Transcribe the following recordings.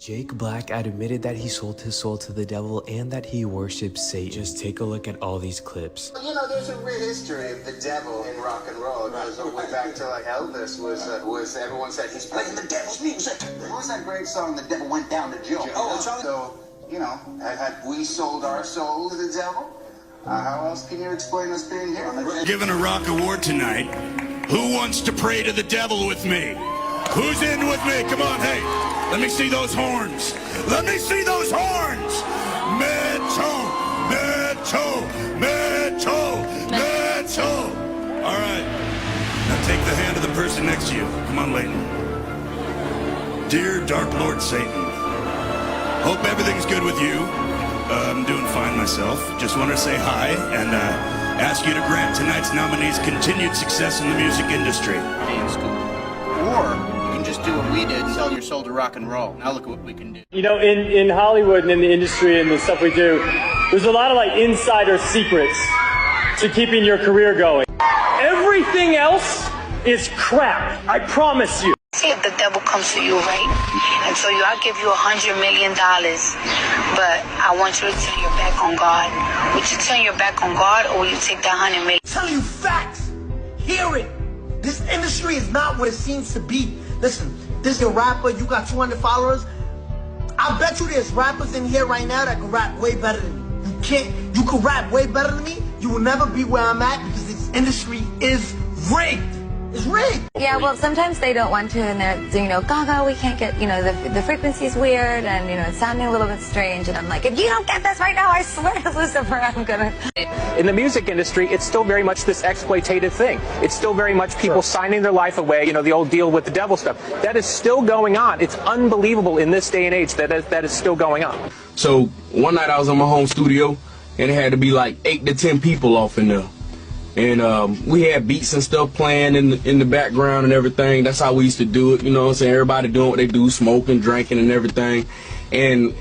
Jake Black admitted that he sold his soul to the devil and that he worships Satan. Just take a look at all these clips. You know, there's a real history of the devil in rock and roll. It goes all the way back to like Elvis was everyone said he's playing the devil's music. What was that great song, The Devil Went Down to Joe? Oh, so, you know, had we sold our soul to the devil? How else can you explain us being here? Giving a rock award tonight. Who wants to pray to the devil with me? Who's in with me? Come on, hey. Let me see those horns. Let me see those horns. Metal, metal, metal, metal. All right. Now take the hand of the person next to you. Come on, Leighton. Dear Dark Lord Satan, hope everything's good with you. I'm doing fine myself. Just want to say hi and ask you to grant tonight's nominees continued success in the music industry. Or just do what we did, sell your soul to rock and roll. Now look at what we can do. You know, in Hollywood and in the industry and the stuff we do, there's a lot of like insider secrets to keeping your career going. Everything else is crap, I promise you. See if the devil comes to you, right? And so I'll give you $100 million, but I want you to turn your back on God. Would you turn your back on God, or will you take that $100 million? Tell you facts. Hear it. This industry is not what it seems to be. Listen, this is a rapper, you got 200 followers. I bet you there's rappers in here right now that can rap way better than me. You can rap way better than me. You will never be where I'm at because this industry is rigged. It's rigged. Yeah, well, sometimes they don't want to, and they're, you know, Gaga, we can't get, you know, the frequency's weird, and, you know, it's sounding a little bit strange, and I'm like, if you don't get this right now, I swear to Lucifer, I'm gonna... In the music industry, it's still very much this exploitative thing. It's still very much people signing their life away, you know, the old deal with the devil stuff. That is still going on. It's unbelievable in this day and age that is still going on. So one night I was in my home studio, and it had to be like 8 to 10 people off in there. And we had beats and stuff playing in the background and everything. That's how we used to do it, you know what I'm saying? Everybody doing what they do, smoking, drinking and everything. And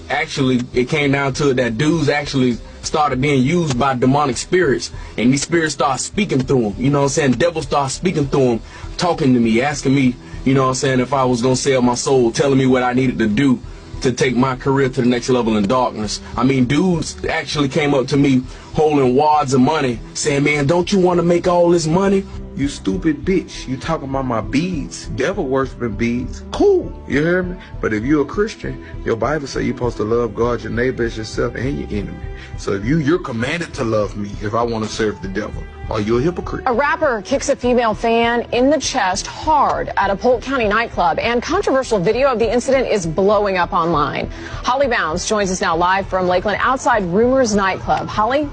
actually, it came down to it that dudes actually started being used by demonic spirits. And these spirits started speaking through them, you know what I'm saying? Devils started speaking through them, talking to me, asking me, you know what I'm saying, if I was going to sell my soul, telling me what I needed to do to take my career to the next level in darkness. I mean, dudes actually came up to me holding wads of money, saying, man, don't you want to make all this money? You stupid bitch. You talking about my beads. Devil worshiping beads. Cool. You hear me? But if you're a Christian, your Bible says you're supposed to love God, your neighbor as yourself, and your enemy. So if you're commanded to love me if I want to serve the devil. Are you a hypocrite? A rapper kicks a female fan in the chest hard at a Polk County nightclub, and controversial video of the incident is blowing up online. Holly Bounds joins us now live from Lakeland outside Rumors nightclub. Holly?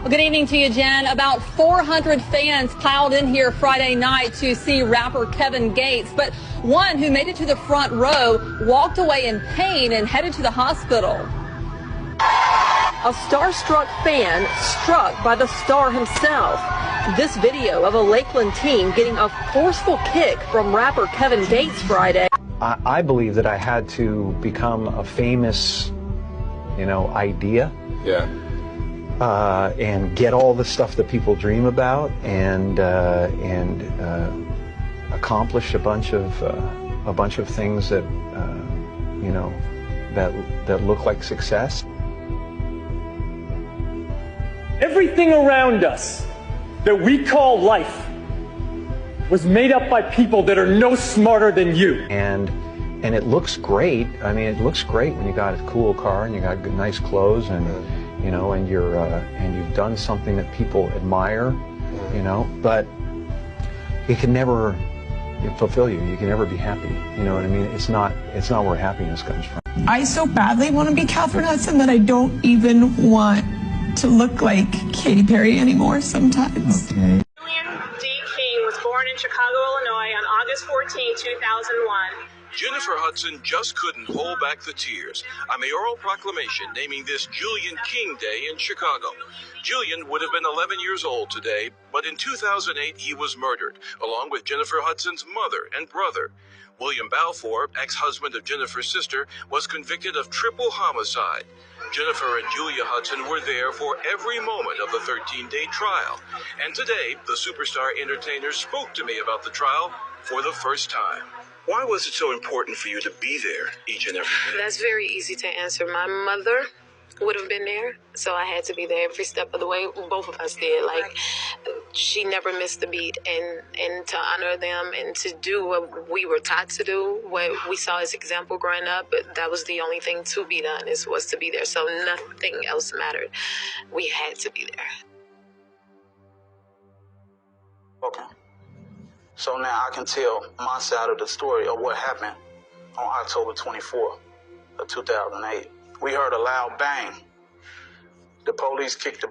Well, good evening to you, Jen. About 400 fans piled in here Friday night to see rapper Kevin Gates, but one who made it to the front row walked away in pain and headed to the hospital. A starstruck fan struck by the star himself. This video of a Lakeland teen getting a forceful kick from rapper Kevin Gates Friday. I believe that I had to become a famous, you know, idea. Yeah. And get all the stuff that people dream about, and accomplish a bunch of things that you know, that look like success. Everything around us that we call life was made up by people that are no smarter than you. And it looks great. I mean, it looks great when you got a cool car and you got nice clothes, and you know, and you've done something that people admire, you know, but it can never fulfill you. You can never be happy. You know what I mean? It's not where happiness comes from. I so badly want to be Catherine Hudson that I don't even want to look like Katy Perry anymore sometimes. Okay. Julian D. King was born in Chicago, Illinois on August 14, 2001. Jennifer Hudson just couldn't hold back the tears. A mayoral proclamation naming this Julian King Day in Chicago. Julian would have been 11 years old today, but in 2008 he was murdered, along with Jennifer Hudson's mother and brother. William Balfour, ex-husband of Jennifer's sister, was convicted of triple homicide. Jennifer and Julia Hudson were there for every moment of the 13-day trial. And today, the superstar entertainer spoke to me about the trial for the first time. Why was it so important for you to be there each and every day? That's very easy to answer. My mother would have been there, so I had to be there every step of the way. Both of us did. Like, she never missed a beat, and to honor them and to do what we were taught to do, what we saw as example growing up, that was the only thing to be done, was to be there. So nothing else mattered. We had to be there. Okay. So now I can tell my side of the story of what happened on October 24th of 2008. We heard a loud bang. The police kicked the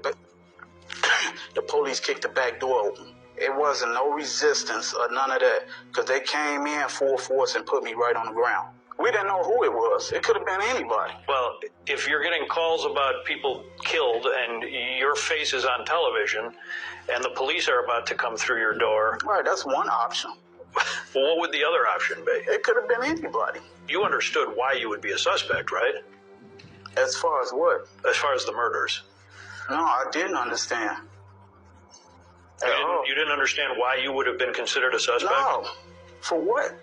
back door open. It wasn't no resistance or none of that, because they came in full force and put me right on the ground. We didn't know who it was. It could have been anybody. Well, if you're getting calls about people killed and your face is on television and the police are about to come through your door. Right, that's one option. Well, what would the other option be? It could have been anybody. You understood why you would be a suspect, right? As far as what? As far as the murders. No, I didn't understand. You didn't understand why you would have been considered a suspect? No. For what?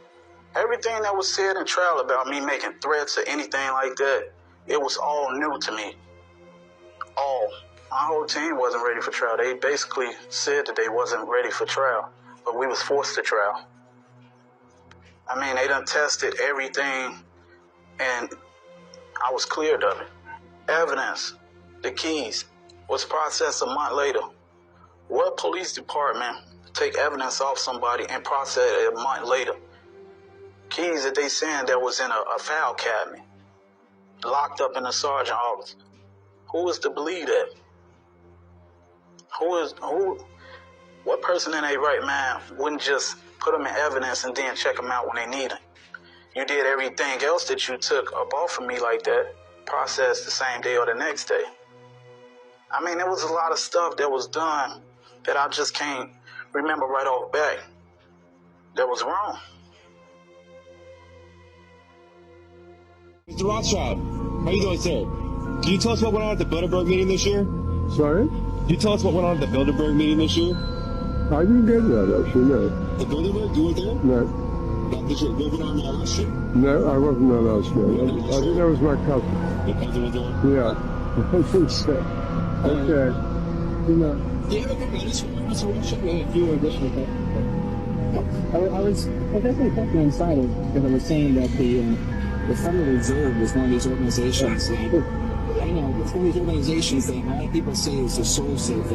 Everything that was said in trial about me making threats or anything like that, it was all new to me. All. My whole team wasn't ready for trial. They basically said that they wasn't ready for trial, but we was forced to trial. I mean, they done tested everything, and I was cleared of it. Evidence, the keys, was processed a month later. What police department take evidence off somebody and process it a month later? Keys that they saying that was in a file cabinet, locked up in the sergeant's office. Who is to believe that? What person in their right mind wouldn't just put them in evidence and then check them out when they need them? You did everything else that you took up off of me like that, processed the same day or the next day. I mean, there was a lot of stuff that was done that I just can't remember right off back that was wrong. Mr. Rothschild, how you doing, sir? Can you tell us what went on at the Bilderberg meeting this year? Sorry? Can you tell us what went on at the Bilderberg meeting this year? I didn't get that, actually, no. The Bilderberg? You were there? No. Did you go on that last year? No, I wasn't there last year. I think that was my cousin. Your cousin was there? Yeah. I think so. Okay. You know. Do you have a good Mr. Rothschild? A few additional things. I was definitely talking inside it because I was saying that the Federal Reserve is one of these organizations that, I don't know, it's one of these organizations that a lot of people say is the source of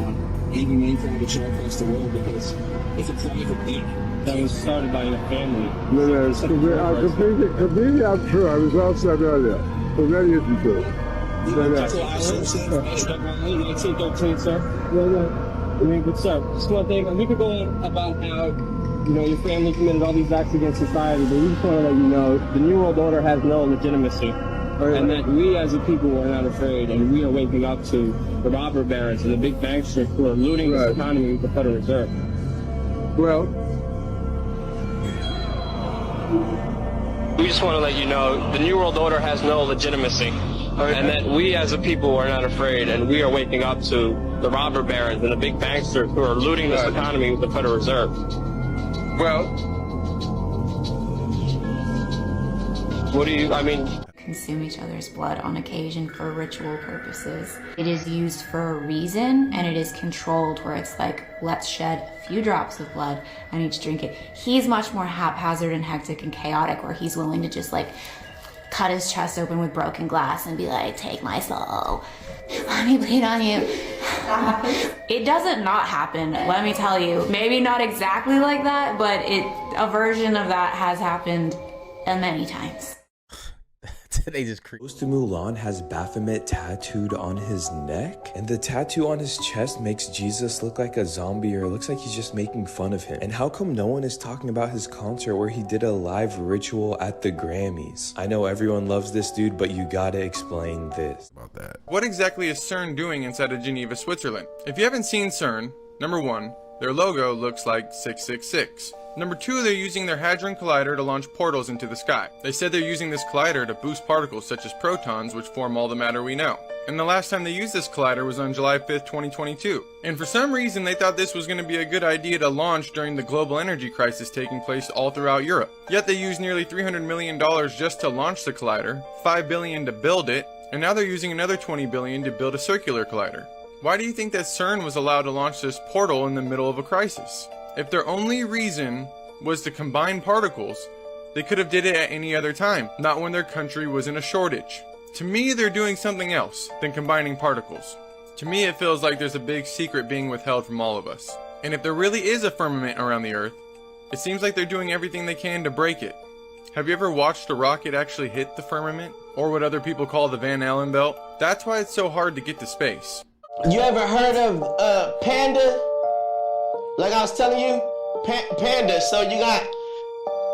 humane trafficking across the world because it's a private thing. That was started by a family. No, it's completely untrue. I was outside earlier. So that isn't true. Sir. No. I mean, good sir. Just one thing, we could go on about how, your family committed all these acts against society, but we just want to let you know the New World Order has no legitimacy. And that we as a people are not afraid, and we are waking up to the robber barons and the big banksters who are looting this economy with the Federal Reserve. Well, we just want to let you know the New World Order has no legitimacy. And that we as a people are not afraid, and we are waking up to the robber barons and the big banksters who are looting this economy with the Federal Reserve. Well, consume each other's blood on occasion for ritual purposes. It is used for a reason, and it is controlled where it's like, let's shed a few drops of blood and each drink it. He's much more haphazard and hectic and chaotic, where he's willing to just cut his chest open with broken glass and be like, take my soul, let me bleed on you. It doesn't not happen, let me tell you. Maybe not exactly like that, but a version of that has happened many times. They just Goes to Mulan has Baphomet tattooed on his neck, and the tattoo on his chest makes Jesus look like a zombie, or it looks like he's just making fun of him. And how come no one is talking about his concert where he did a live ritual at the Grammys? I know everyone loves this dude, but you gotta explain this. About that. What exactly is CERN doing inside of Geneva, Switzerland? If you haven't seen CERN, number one, their logo looks like 666. Number 2, they're using their Hadron Collider to launch portals into the sky. They said they're using this collider to boost particles such as protons, which form all the matter we know. And the last time they used this collider was on July 5th, 2022. And for some reason, they thought this was going to be a good idea to launch during the global energy crisis taking place all throughout Europe. Yet they used nearly $300 million just to launch the collider, $5 billion to build it, and now they're using another $20 billion to build a circular collider. Why do you think that CERN was allowed to launch this portal in the middle of a crisis? If their only reason was to combine particles, they could have did it at any other time, not when their country was in a shortage. To me, they're doing something else than combining particles. To me, it feels like there's a big secret being withheld from all of us. And if there really is a firmament around the Earth, it seems like they're doing everything they can to break it. Have you ever watched a rocket actually hit the firmament? Or what other people call the Van Allen belt? That's why it's so hard to get to space. You ever heard of Panda? Like I was telling you, Panda. So you got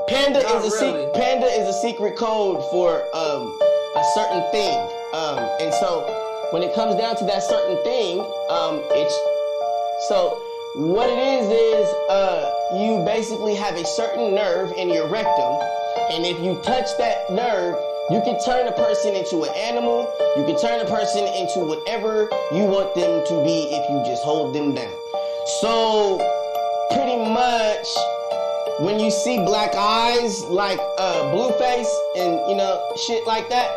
Panda is a secret code for a certain thing. And so when it comes down to that certain thing, what it is you basically have a certain nerve in your rectum, and if you touch that nerve, you can turn a person into an animal. You can turn a person into whatever you want them to be if you just hold them down. So pretty much when you see black eyes like Blueface and shit like that,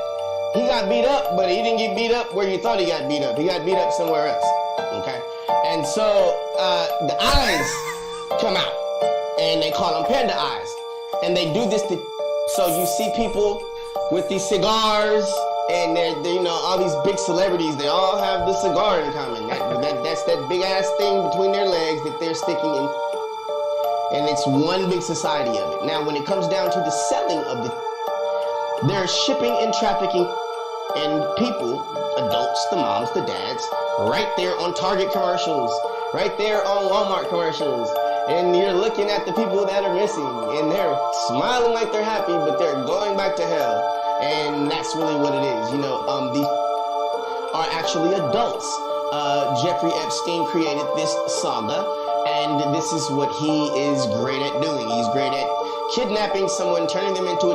he got beat up, but he didn't get beat up where you thought he got beat up. He got beat up somewhere else. Okay? And so the eyes come out and they call them panda eyes. And they do this so you see people with these cigars, and they're all these big celebrities, they all have the cigar in common. That's that big ass thing between their legs that they're sticking in. And it's one big society of it. Now, when it comes down to the selling of they're shipping and trafficking and people, adults, the moms, the dads, right there on Target commercials, right there on Walmart commercials. And you're looking at the people that are missing, and they're smiling like they're happy, but they're going back to hell. And that's really what it is. These are actually adults. Jeffrey Epstein created this saga, and this is what he is great at doing. He's great at kidnapping someone, turning them into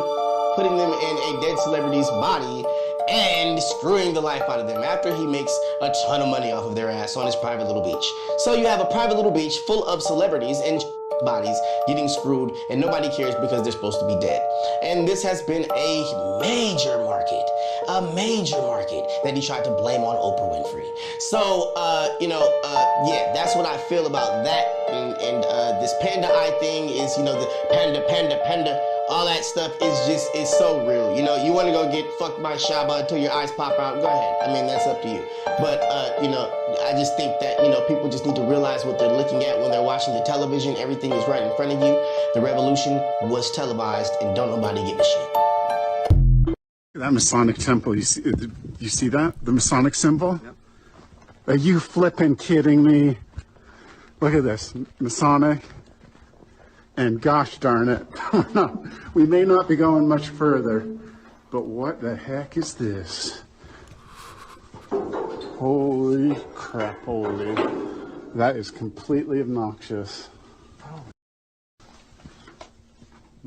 putting them in a dead celebrity's body, and screwing the life out of them after he makes a ton of money off of their ass on his private little beach. So you have a private little beach full of celebrities and bodies getting screwed, and nobody cares because they're supposed to be dead. And this has been a major market that he tried to blame on Oprah Winfrey. So, yeah, that's what I feel about that. And this panda eye thing is, the panda, all that stuff is so real. You want to go get fucked by Shaba until your eyes pop out, go ahead. I mean, that's up to you. But, I just think that, people just need to realize what they're looking at when they're watching the television. Everything is right in front of you. The revolution was televised, and don't nobody give a shit. That Masonic temple, you see that? The Masonic symbol? Yep. Are you flipping kidding me? Look at this, Masonic. And gosh darn it, we may not be going much further, but what the heck is this? Holy crap, holy. That is completely obnoxious.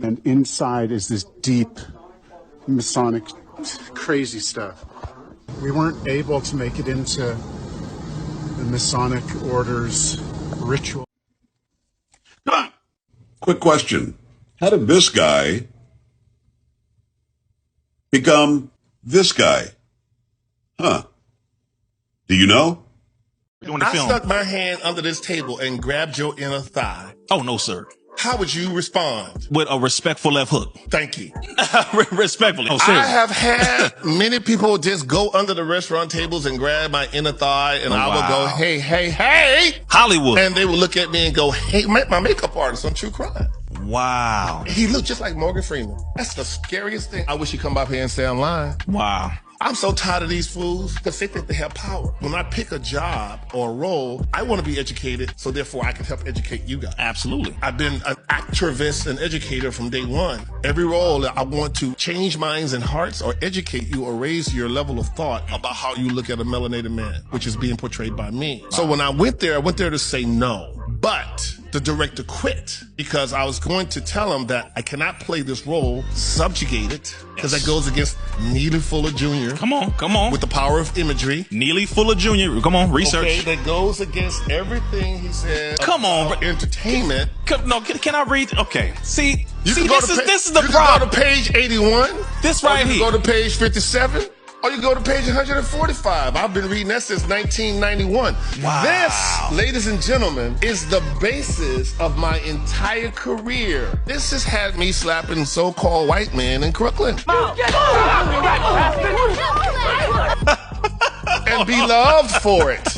And inside is this deep Masonic crazy stuff. We weren't able to make it into the Masonic order's ritual. Quick question. How did this guy become this guy? Huh? Do you know? I stuck my hand under this table and grabbed your inner thigh. Oh, no, sir. How would you respond? With a respectful left hook. Thank you. Respectfully. Oh, I have had many people just go under the restaurant tables and grab my inner thigh, and I would go, hey, hey, hey. Hollywood. And they would look at me and go, hey, my makeup artist on True Crime. Wow. He looked just like Morgan Freeman. That's the scariest thing. I wish he'd come up here and stay online. Wow. I'm so tired of these fools because they think they have power. When I pick a job or a role, I want to be educated, so therefore I can help educate you guys. Absolutely. I've been an activist and educator from day one. Every role, I want to change minds and hearts or educate you or raise your level of thought about how you look at a melanated man, which is being portrayed by me. So when I went there to say no. But the director quit because I was going to tell him that I cannot play this role subjugated because that goes against Neely Fuller Jr. Come on. With the power of imagery. Neely Fuller Jr. Come on, research. Okay, that goes against everything he said. Come on, bro. Entertainment. Can I read? Okay. See, this is the problem. You can go to page 81. This right here. You can go to page 57. Or you go to page 145. I've been reading that since 1991. Wow. This, ladies and gentlemen, is the basis of my entire career. This has had me slapping so-called white men in Crooklyn. And be loved for it.